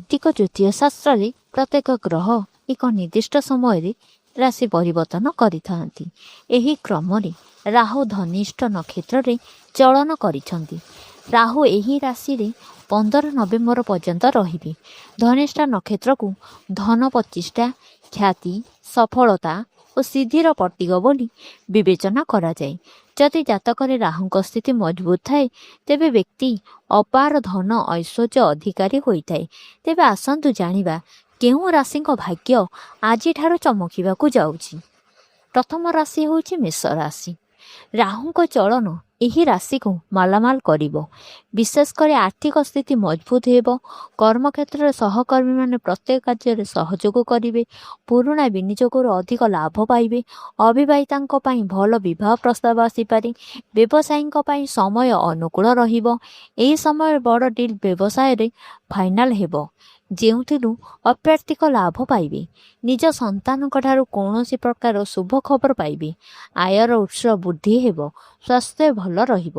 ବୈଦିକ ଜ୍ୟୋତିଷ ଶାସ୍ତ୍ରରେ ପ୍ରତ୍ୟେକ ଗ୍ରହ ଏକ ନିର୍ଦ୍ଦିଷ୍ଟ ସମୟରେ ରାଶି ପରିବର୍ତ୍ତନ କରିଥାନ୍ତି। ଏହି କ୍ରମରେ ରାହୁ ଧନିଷ୍ଠ ନକ୍ଷତ୍ରରେ ଚଳନ କରିଛନ୍ତି। ରାହୁ ଏହି ରାଶିରେ 15 ନଭେମ୍ବର ପର୍ଯ୍ୟନ୍ତ ରହିବେ। ଧନିଷ୍ଠ ନକ୍ଷତ୍ରକୁ ଧନ ପ୍ରତିଷ୍ଠା, ଖ୍ୟାତି, ସଫଳତା ଓ ସିଦ୍ଧିର ପ୍ରତୀକ ବୋଲି ବିବେଚନା କରାଯାଏ। ଯଦି ଜାତକରେ ରାହୁଙ୍କ ସ୍ଥିତି ମଜବୁତ ଥାଏ ତେବେ ବ୍ୟକ୍ତି ଅପାର ଧନ ଐଶ୍ୱର୍ଯ୍ୟ ଅଧିକାରୀ ହୋଇଥାଏ। ତେବେ ଆସନ୍ତୁ ଜାଣିବା କେଉଁ ରାଶିଙ୍କ ଭାଗ୍ୟ ଆଜିଠାରୁ ଚମକିବାକୁ ଯାଉଛି। ପ୍ରଥମ ରାଶି ହେଉଛି ମେଷ ରାଶି। ରାହୁଙ୍କ ଚଳନ ଏହି ରାଶିକୁ ମାଲାମାଲ କରିବ। ବିଶେଷ କରି ଆର୍ଥିକ ସ୍ଥିତି ମଜବୁତ ହେବ। କର୍ମକ୍ଷେତ୍ରରେ ସହକର୍ମୀମାନେ ପ୍ରତ୍ୟେକ କାର୍ଯ୍ୟରେ ସହଯୋଗ କରିବେ। ପୁରୁଣା ବିନିଯୋଗରୁ ଅଧିକ ଲାଭ ପାଇବେ। ଅବିବାହିତାଙ୍କ ପାଇଁ ଭଲ ବିବାହ ପ୍ରସ୍ତାବ ଆସିପାରେ। ବ୍ୟବସାୟୀଙ୍କ ପାଇଁ ସମୟ ଅନୁକୂଳ ରହିବ। ଏହି ସମୟରେ ବଡ଼ ଡିଲ୍ ବ୍ୟବସାୟରେ ଫାଇନାଲ ହେବ, ଯେଉଁଥିରୁ ଅପ୍ରାପ୍ତିକ ଲାଭ ପାଇବେ। ନିଜ ସନ୍ତାନଙ୍କ ଠାରୁ କୌଣସି ପ୍ରକାର ଶୁଭ ଖବର ପାଇବେ। ଆୟର ଉତ୍ସ ବୃଦ୍ଧି ହେବ। ସ୍ୱାସ୍ଥ୍ୟ ଭଲ ରହିବ।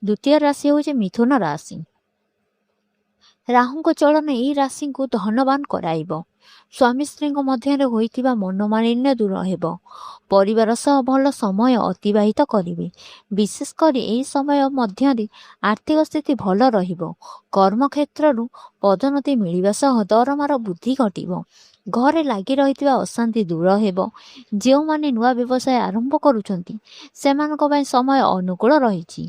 ଦ୍ୱିତୀୟ ରାଶି ହେଉଛି ମିଥୁନ ରାଶି। ରାହୁଙ୍କ ଚଳନ ଏହି ରାଶିଙ୍କୁ ଧନବାନ କରାଇବ। ସ୍ୱାମୀ ସ୍ତ୍ରୀଙ୍କ ମଧ୍ୟରେ ହୋଇଥିବା ମନୋମାଳିନ୍ୟ ଦୂର ହେବ। ପରିବାର ସହ ଭଲ ସମୟ ଅତିବାହିତ କରିବେ। ବିଶେଷ କରି ଏହି ସମୟ ମଧ୍ୟରେ ଆର୍ଥିକ ସ୍ଥିତି ଭଲ ରହିବ। କର୍ମକ୍ଷେତ୍ରରୁ ପଦୋନ୍ନତି ମିଳିବା ସହ ଦରମାର ବୃଦ୍ଧି ଘଟିବ। ଘରେ ଲାଗି ରହିଥିବା ଅଶାନ୍ତି ଦୂର ହେବ। ଯେଉଁମାନେ ନୂଆ ବ୍ୟବସାୟ ଆରମ୍ଭ କରୁଛନ୍ତି ସେମାନଙ୍କ ପାଇଁ ସମୟ ଅନୁକୂଳ ରହିଛି।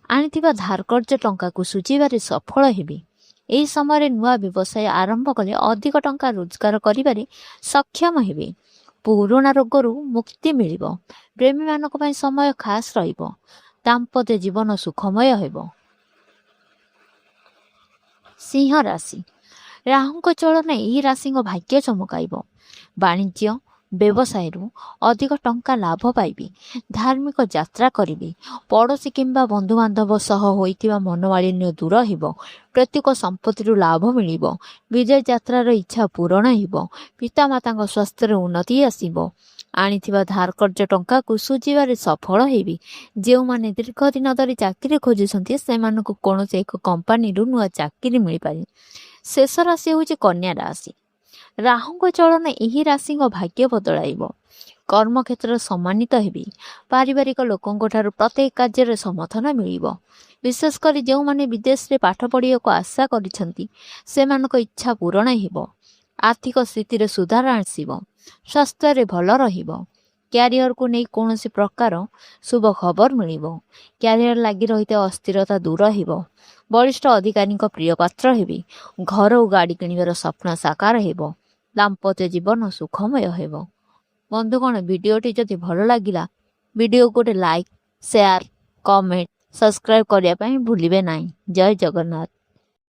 ଆଣିଥିବା ଧାର କର୍ଜ ଟଙ୍କାକୁ ସୁଝିବାରେ ସଫଳ ହେବେ। ଏହି ସମୟରେ ନୂଆ ବ୍ୟବସାୟ ଆରମ୍ଭ କଲେ ଅଧିକ ଟଙ୍କା ରୋଜଗାର କରିବାରେ ସକ୍ଷମ ହେବେ। ପୁରୁଣା ରୋଗରୁ ମୁକ୍ତି ମିଳିବ। ପ୍ରେମୀମାନଙ୍କ ପାଇଁ ସମୟ ଖାସ୍ ରହିବ। ଦାମ୍ପତ୍ୟ ଜୀବନ ସୁଖମୟ ହେବ। ସିଂହ ରାଶି। ରାହୁଙ୍କ ଚଳନ ଏହି ରାଶିଙ୍କ ଭାଗ୍ୟ ଚମକାଇବ। ବାଣିଜ୍ୟ ବ୍ୟବସାୟରୁ ଅଧିକ ଟଙ୍କା ଲାଭ ପାଇବେ। ଧାର୍ମିକ ଯାତ୍ରା କରିବେ। ପଡ଼ୋଶୀ କିମ୍ବା ବନ୍ଧୁବାନ୍ଧବ ସହ ହୋଇଥିବା ମନୋମାଳିନ୍ୟ ଦୂର ହେବ। ପ୍ରତ୍ୟେକ ସମ୍ପତ୍ତିରୁ ଲାଭ ମିଳିବ। ବିଦେଶ ଯାତ୍ରାର ଇଚ୍ଛା ପୂରଣ ହେବ। ପିତାମାତାଙ୍କ ସ୍ୱାସ୍ଥ୍ୟରେ ଉନ୍ନତି ଆସିବ। ଆଣିଥିବା ଧାର କର୍ଜ ଟଙ୍କାକୁ ସୁଝିବାରେ ସଫଳ ହେବେ। ଯେଉଁମାନେ ଦୀର୍ଘ ଦିନ ଧରି ଚାକିରି ଖୋଜୁଛନ୍ତି ସେମାନଙ୍କୁ କୌଣସି ଏକ କମ୍ପାନୀରୁ ନୂଆ ଚାକିରି ମିଳିପାରେ। ଶେଷ ରାଶି ହେଉଛି କନ୍ୟା ରାଶି। ରାହୁଙ୍କ ଚଳନ ଏହି ରାଶିଙ୍କ ଭାଗ୍ୟ ବଦଳାଇବ। କର୍ମକ୍ଷେତ୍ରରେ ସମ୍ମାନିତ ହେବେ। ପାରିବାରିକ ଲୋକଙ୍କ ଠାରୁ ପ୍ରତ୍ୟେକ କାର୍ଯ୍ୟରେ ସମର୍ଥନ ମିଳିବ। ବିଶେଷ କରି ଯେଉଁମାନେ ବିଦେଶରେ ପାଠ ପଢ଼ିବାକୁ ଆଶା କରିଛନ୍ତି ସେମାନଙ୍କ ଇଚ୍ଛା ପୂରଣ ହେବ। ଆର୍ଥିକ ସ୍ଥିତିରେ ସୁଧାର ଆସିବ। ସ୍ୱାସ୍ଥ୍ୟରେ ଭଲ ରହିବ। କ୍ୟାରିୟରକୁ ନେଇ କୌଣସି ପ୍ରକାର ଶୁଭ ଖବର ମିଳିବ। କ୍ୟାରିୟର ଲାଗି ରହିଥିବା ଅସ୍ଥିରତା ଦୂର ହେବ। ବରିଷ୍ଠ ଅଧିକାରୀଙ୍କ ପ୍ରିୟ ପାତ୍ର ହେବେ। ଘର ଓ ଗାଡ଼ି କିଣିବାର ସ୍ୱପ୍ନ ସାକାର ହେବ। ଦାମ୍ପତ୍ୟ ଜୀବନ ସୁଖମୟ ହେବ। ବନ୍ଧୁଗଣ, ଭିଡ଼ିଓଟି ଯଦି ଭଲ ଲାଗିଲା ଭିଡ଼ିଓକୁ ଗୋଟେ ଲାଇକ୍, ସେୟାର, କମେଣ୍ଟ, ସବସ୍କ୍ରାଇବ୍ କରିବା ପାଇଁ ଭୁଲିବେ ନାହିଁ। ଜୟ ଜଗନ୍ନାଥ।